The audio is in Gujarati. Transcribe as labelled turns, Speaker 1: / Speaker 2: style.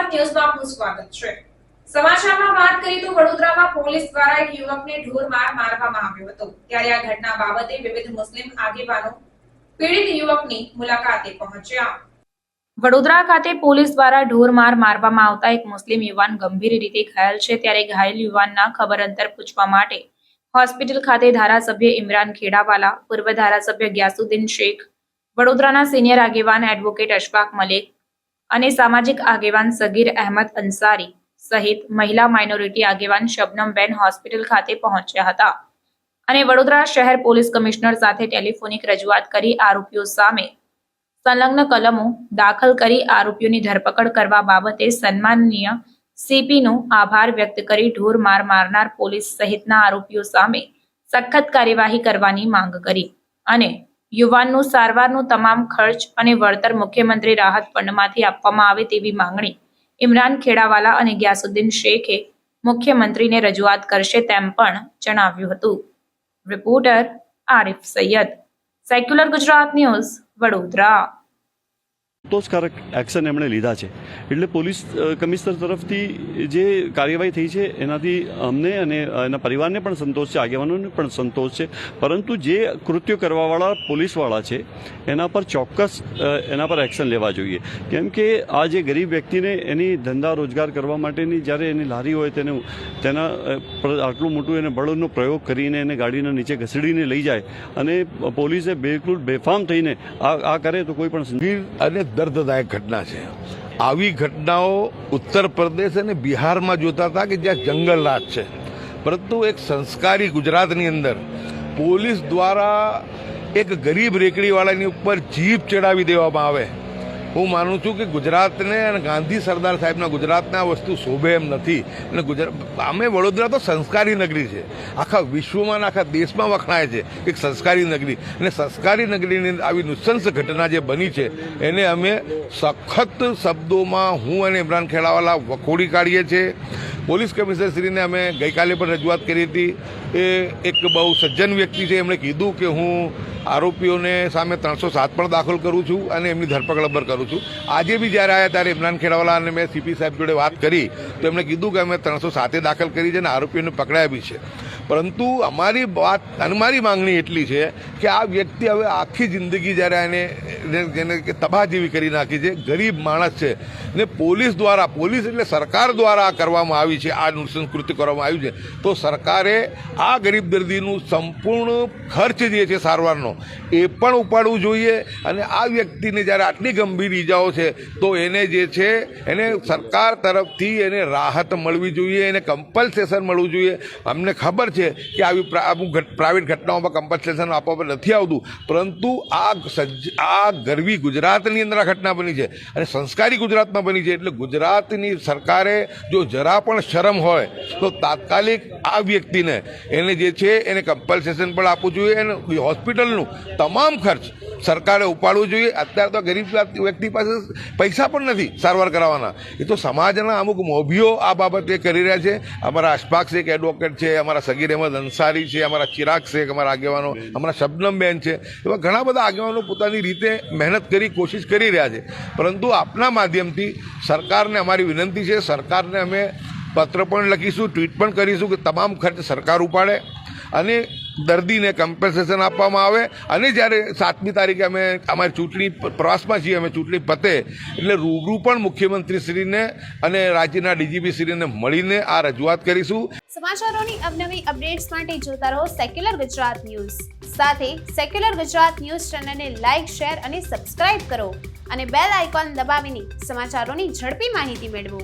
Speaker 1: ગુજરાત ન્યૂઝમાં આપનું સ્વાગત છે। સમાચારમાં વાત કરીએ તો વડોદરામાં પોલીસ દ્વારા એક યુવકને ઢોરમાર મારવામાં આવ્યો હતો। ત્યારે આ ઘટના બાબતે વિવિધ મુસ્લિમ આગેવાનો પીડિત યુવકની મુલાકાતે પહોંચ્યા। વડોદરા ખાતે પોલીસ દ્વારા ઢોરમાર મારવામાં આવતા એક મુસ્લિમ યુવાન ગંભીર રીતે ઘાયલ છે। ત્યારે ઘાયલ યુવાનના ખબર અંતર પૂછવા માટે હોસ્પિટલ ખાતે ધારાસભ્ય ઇમરાન ખેડાવાલા, પૂર્વ ધારાસભ્ય ગ્યાસુદ્દીન શેખ, વડોદરાના સિનિયર આગેવાન એડવોકેટ અશફાક મલિક અને સામાજિક આગેવાન સગીર અહેમદ અંસારી સહિત મહિલા માઇનોરિટી આગેવાન શબનમબેન હોસ્પિટલ ખાતે પહોંચ્યા હતા અને વડોદરા શહેર પોલીસ કમિશનર સાથે ટેલિફોનિક રજૂઆત કરી આરોપીઓ સામે સંલગ્ન કલમો દાખલ કરી આરોપીઓની ધરપકડ કરવા બાબતે સન્માનનીય સીપીનો આભાર વ્યક્ત કરી ઢોરમાર મારનાર પોલીસ સહિતના આરોપીઓ સામે સખત કાર્યવાહી કરવાની માંગ કરી અને યુવાનનું સારવારનું તમામ ખર્ચ અને વળતર મુખ્યમંત્રી રાહત ફંડમાંથી આપવામાં આવે તેવી માંગણી ઇમરાન ખેડાવાલા અને ગ્યાસુદ્દીન શેખે મુખ્યમંત્રીને રજૂઆત કરશે તેમ પણ જણાવ્યું હતું। Reporter Arif Sayed, secular Gujarat news, Vadodara.
Speaker 2: સંતોષકારક એક્શન એમણે લીધા છે એટલે પોલીસ કમિશનર તરફથી જે કાર્યવાહી થઈ છે એનાથી અમને અને એના પરિવારને પણ સંતોષ છે, આગેવાનોને પણ સંતોષ છે, પરંતુ જે કૃત્યો કરવાવાળા પોલીસવાળા છે એના પર ચોક્કસ એના પર એક્શન લેવા જોઈએ। કેમ કે આ જે ગરીબ વ્યક્તિને એની ધંધા રોજગાર કરવા માટેની જ્યારે એની લારી હોય તેના આટલું મોટું એને બળનો પ્રયોગ કરીને એને ગાડીના નીચે ઘસડીને લઈ જાય અને પોલીસે બિલકુલ બેફામ થઈને આ કરે તો કોઈ પણ
Speaker 3: અને દર્દદાયક ઘટના છે। આવી ઘટનાઓ ઉત્તર પ્રદેશ અને બિહારમાં જોતા હતા કે જ્યાં જંગલ રાજ છે, પરંતુ એક સંસ્કારી ગુજરાતની અંદર પોલીસ દ્વારા એક ગરીબ રેકડીવાળાની ઉપર જીપ ચડાવી દેવામાં આવે। હું માનું છું કે ગુજરાતને અને ગાંધી સરદાર સાહેબના ગુજરાતને આ વસ્તુ શોભે એમ નથી। અને અમે વડોદરા તો સંસ્કારી નગરી છે, આખા વિશ્વમાં આખા દેશમાં વખણાય છે એક સંસ્કારી નગરી, અને સંસ્કારી નગરીની આવી નૃશંસ ઘટના જે બની છે એને અમે સખત શબ્દોમાં હું અને ઇમરાન ખેડાવાલા વખોડી કાઢીએ છીએ। પોલીસ કમિશનરશ્રીને અમે ગઈકાલે પણ રજૂઆત કરી હતી। એ એક બહુ સજ્જન વ્યક્તિ છે, એમણે કીધું કે હું આરોપીઓને સામે 307 પણ દાખલ કરું છું અને એમની ધરપકડ કરું છું। આજે બી જ્યારે આવ્યા ત્યારે ઇમરાન ખેડાવાલા અને મેં સીપી સાહેબ જોડે વાત કરી તો એમણે કીધું કે અમે 307 દાખલ કરી છે અને આરોપીઓને પકડાયા બી છે, પરંતુ અમારી માંગણી એટલી છે કે આ વ્યક્તિ હવે આખી જિંદગી જ્યારે જેને તબાહ જેવી કરી નાખી છે, ગરીબ માણસ છે ને પોલીસ એટલે સરકાર દ્વારા કરવામાં આવી છે, આ નૃશંસ કરવામાં આવ્યું છે, તો સરકારે આ ગરીબ દર્દીનું સંપૂર્ણ ખર્ચ જે છે સારવારનો એ પણ ઉપાડવું જોઈએ। અને આ વ્યક્તિને જ્યારે આટલી ગંભીર ઈજાઓ છે તો એને જે છે એને સરકાર તરફથી એને રાહત મળવી જોઈએ, એને કમ્પલ્સેશન મળવું જોઈએ। અમને ખબર છે કે આવી પ્રાઇવેટ ઘટનાઓમાં કમ્પલ્સેશન આપવામાં નથી આવતું, પરંતુ આ ગરવી ગુજરાતની અંદર આ ઘટના બની છે અને સંસ્કારી ગુજરાતમાં બની છે, એટલે ગુજરાતની સરકારે જો જરા પણ શરમ હોય તો તાત્કાલિક આ વ્યક્તિને એને જે છે એને કમ્પલ્સેશન પણ આપવું જોઈએ અને હોસ્પિટલનું તમામ ખર્ચ સરકારે ઉપાડવું જોઈએ। અત્યારે તો ગરીબ વ્યક્તિ પાસે પૈસા પણ નથી સારવાર કરાવવાના, એ તો સમાજના અમુક મોભીઓ આ બાબતે કરી રહ્યા છે। અમારા અશફાક શેખ એડવોકેટ છે, અમારા સગીર અહેમદ અંસારી છે, અમારા ચિરાગ શેખ, અમારા આગેવાનો, અમારા શબનમબેન છે, એવા ઘણા બધા આગેવાનો પોતાની રીતે મહેનત કરી કોશિશ કરી રહ્યા છે, પરંતુ આપના માધ્યમથી સરકારને અમારી વિનંતી છે, સરકારને અમે પત્ર પણ લખીશું, ટ્વીટ પણ કરીશું કે તમામ ખર્ચ સરકાર ઉપાડે અને દર્દીને કમ્પન્સેશન આપવામાં આવે। અને જ્યારે 7મી તારીખે અમે અમારી ચૂંટણી પ્રવાસમાં છીએ, અમે ચૂંટણી પતે એટલે રૂબરૂ પણ મુખ્યમંત્રીશ્રીને અને રાજ્યના ડીજીપીશ્રીને મળીને આ રજૂઆત કરીશું।
Speaker 4: સમાચારોની અવનવી અપડેટ્સ માટે જોતા રહો સેક્યુલર ગુજરાત ન્યૂઝ। સાથે સેક્યુલર ગુજરાત ન્યૂઝ ચેનલને લાઇક, શેર અને સબસ્ક્રાઇબ કરો અને બેલ આઇકોન દબાવીને સમાચારોની ઝડપી માહિતી મેળવો।